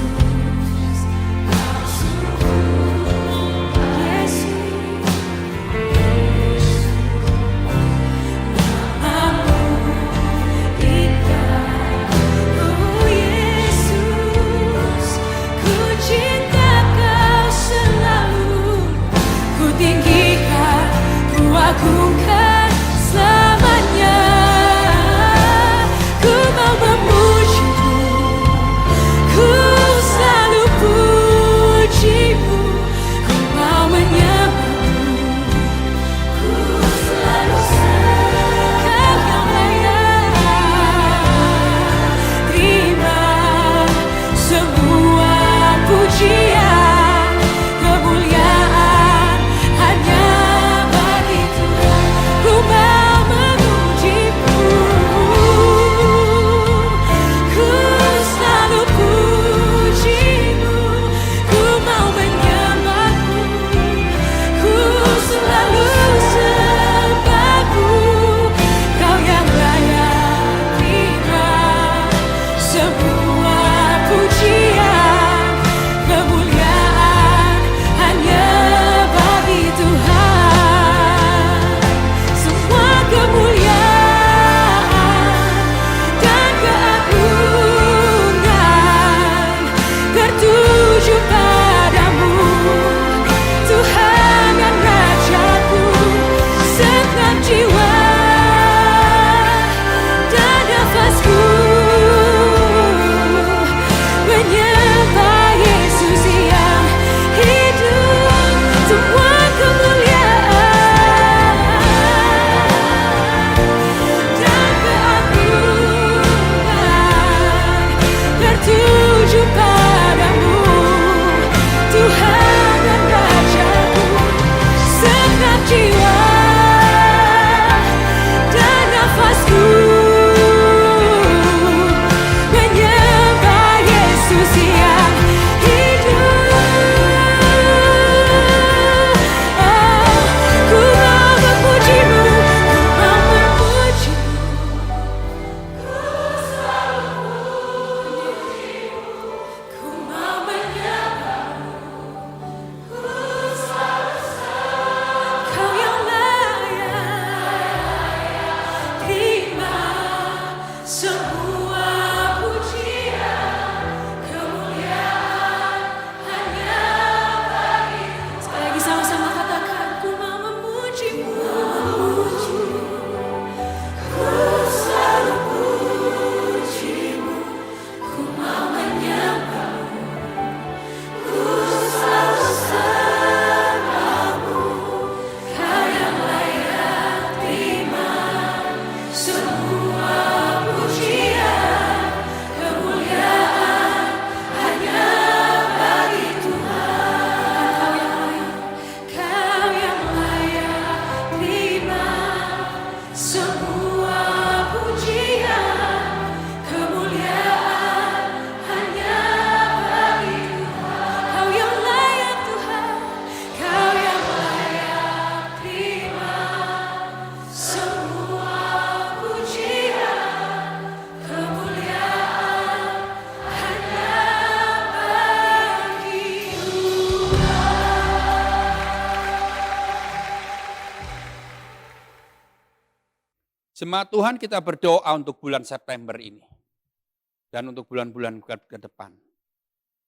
Agungkan selamanya, ku mau memuji-Mu, Jemaat Tuhan, kita berdoa untuk bulan September ini. Dan untuk bulan-bulan ke depan.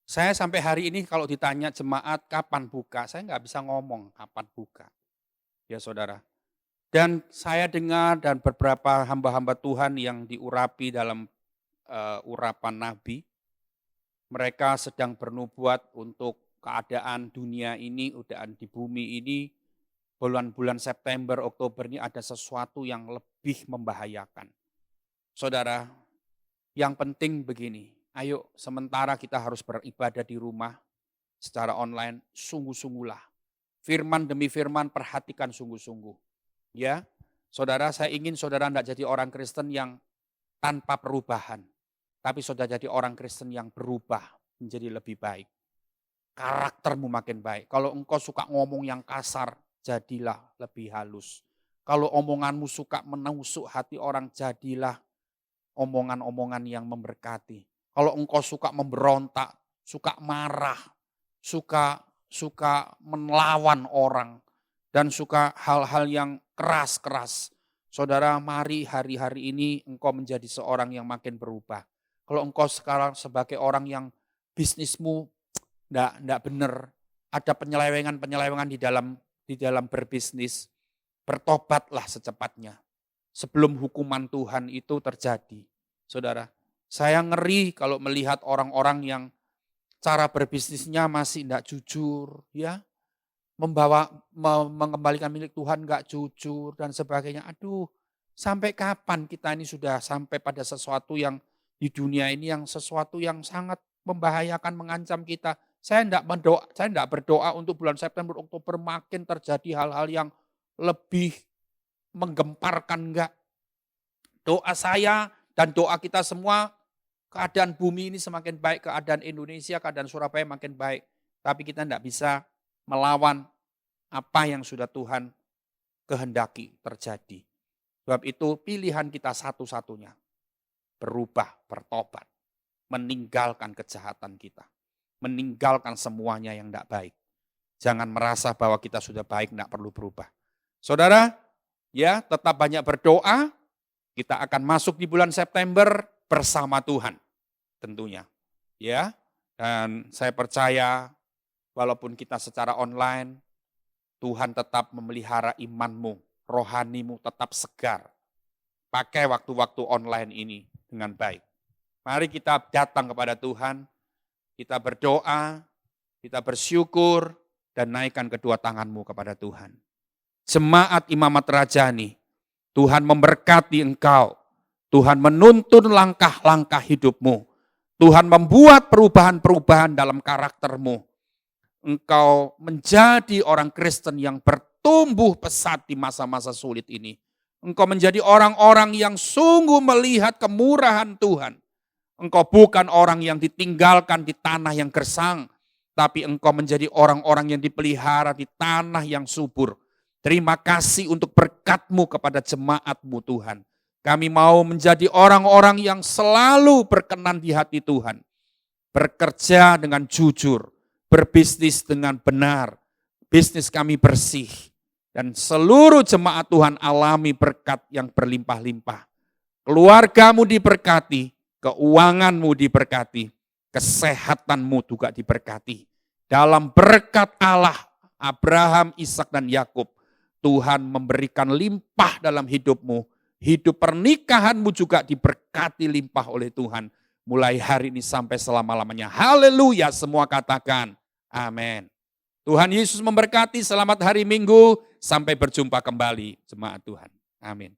Saya sampai hari ini kalau ditanya jemaat kapan buka, saya nggak bisa ngomong kapan buka. Ya saudara. Dan saya dengar dan beberapa hamba-hamba Tuhan yang diurapi dalam urapan Nabi, mereka sedang bernubuat untuk keadaan dunia ini, keadaan di bumi ini, bulan-bulan September, Oktober ini ada sesuatu yang lebih membahayakan. Saudara, yang penting begini, ayo sementara kita harus beribadah di rumah secara online, sungguh-sungguhlah. Firman demi firman perhatikan sungguh-sungguh. Ya, saudara, saya ingin saudara tidak jadi orang Kristen yang tanpa perubahan. Tapi saudara jadi orang Kristen yang berubah menjadi lebih baik. Karaktermu makin baik. Kalau engkau suka ngomong yang kasar, jadilah lebih halus. Kalau omonganmu suka menusuk hati orang, jadilah omongan-omongan yang memberkati. Kalau engkau suka memberontak, suka marah, suka melawan orang, dan suka hal-hal yang keras-keras. Saudara, mari hari-hari ini engkau menjadi seorang yang makin berubah. Kalau engkau sekarang sebagai orang yang bisnismu enggak benar, ada penyelewengan di dalam berbisnis, bertobatlah secepatnya. Sebelum hukuman Tuhan itu terjadi. Saudara, saya ngeri kalau melihat orang-orang yang cara berbisnisnya masih enggak jujur, ya. Mengembalikan milik Tuhan enggak jujur dan sebagainya. Aduh, sampai kapan kita ini sudah sampai pada sesuatu yang di dunia ini yang sesuatu yang sangat membahayakan, mengancam kita. Saya enggak berdoa untuk bulan September, Oktober makin terjadi hal-hal yang lebih menggemparkan, enggak. Doa saya dan doa kita semua, keadaan bumi ini semakin baik, keadaan Indonesia, keadaan Surabaya makin baik. Tapi kita enggak bisa melawan apa yang sudah Tuhan kehendaki terjadi. Sebab itu pilihan kita satu-satunya. Berubah, bertobat. Meninggalkan kejahatan kita. Meninggalkan semuanya yang enggak baik. Jangan merasa bahwa kita sudah baik, enggak perlu berubah. Saudara, ya, tetap banyak berdoa. Kita akan masuk di bulan September bersama Tuhan, tentunya. Ya, dan saya percaya walaupun kita secara online, Tuhan tetap memelihara imanmu, rohanimu tetap segar. Pakai waktu-waktu online ini dengan baik. Mari kita datang kepada Tuhan, kita berdoa, kita bersyukur, dan naikkan kedua tanganmu kepada Tuhan. Jemaat Imamat Rajani, Tuhan memberkati engkau. Tuhan menuntun langkah-langkah hidupmu. Tuhan membuat perubahan-perubahan dalam karaktermu. Engkau menjadi orang Kristen yang bertumbuh pesat di masa-masa sulit ini. Engkau menjadi orang-orang yang sungguh melihat kemurahan Tuhan. Engkau bukan orang yang ditinggalkan di tanah yang gersang, tapi engkau menjadi orang-orang yang dipelihara di tanah yang subur. Terima kasih untuk berkat-Mu kepada jemaat-Mu Tuhan. Kami mau menjadi orang-orang yang selalu berkenan di hati Tuhan. Bekerja dengan jujur, berbisnis dengan benar, bisnis kami bersih. Dan seluruh jemaat Tuhan alami berkat yang berlimpah-limpah. Keluargamu diberkati, keuanganmu diberkati, kesehatanmu juga diberkati. Dalam berkat Allah, Abraham, Ishak dan Yakub, Tuhan memberikan limpah dalam hidupmu. Hidup pernikahanmu juga diberkati limpah oleh Tuhan. Mulai hari ini sampai selama-lamanya. Haleluya, semua katakan amin. Tuhan Yesus memberkati, selamat hari Minggu. Sampai berjumpa kembali jemaat Tuhan. Amin.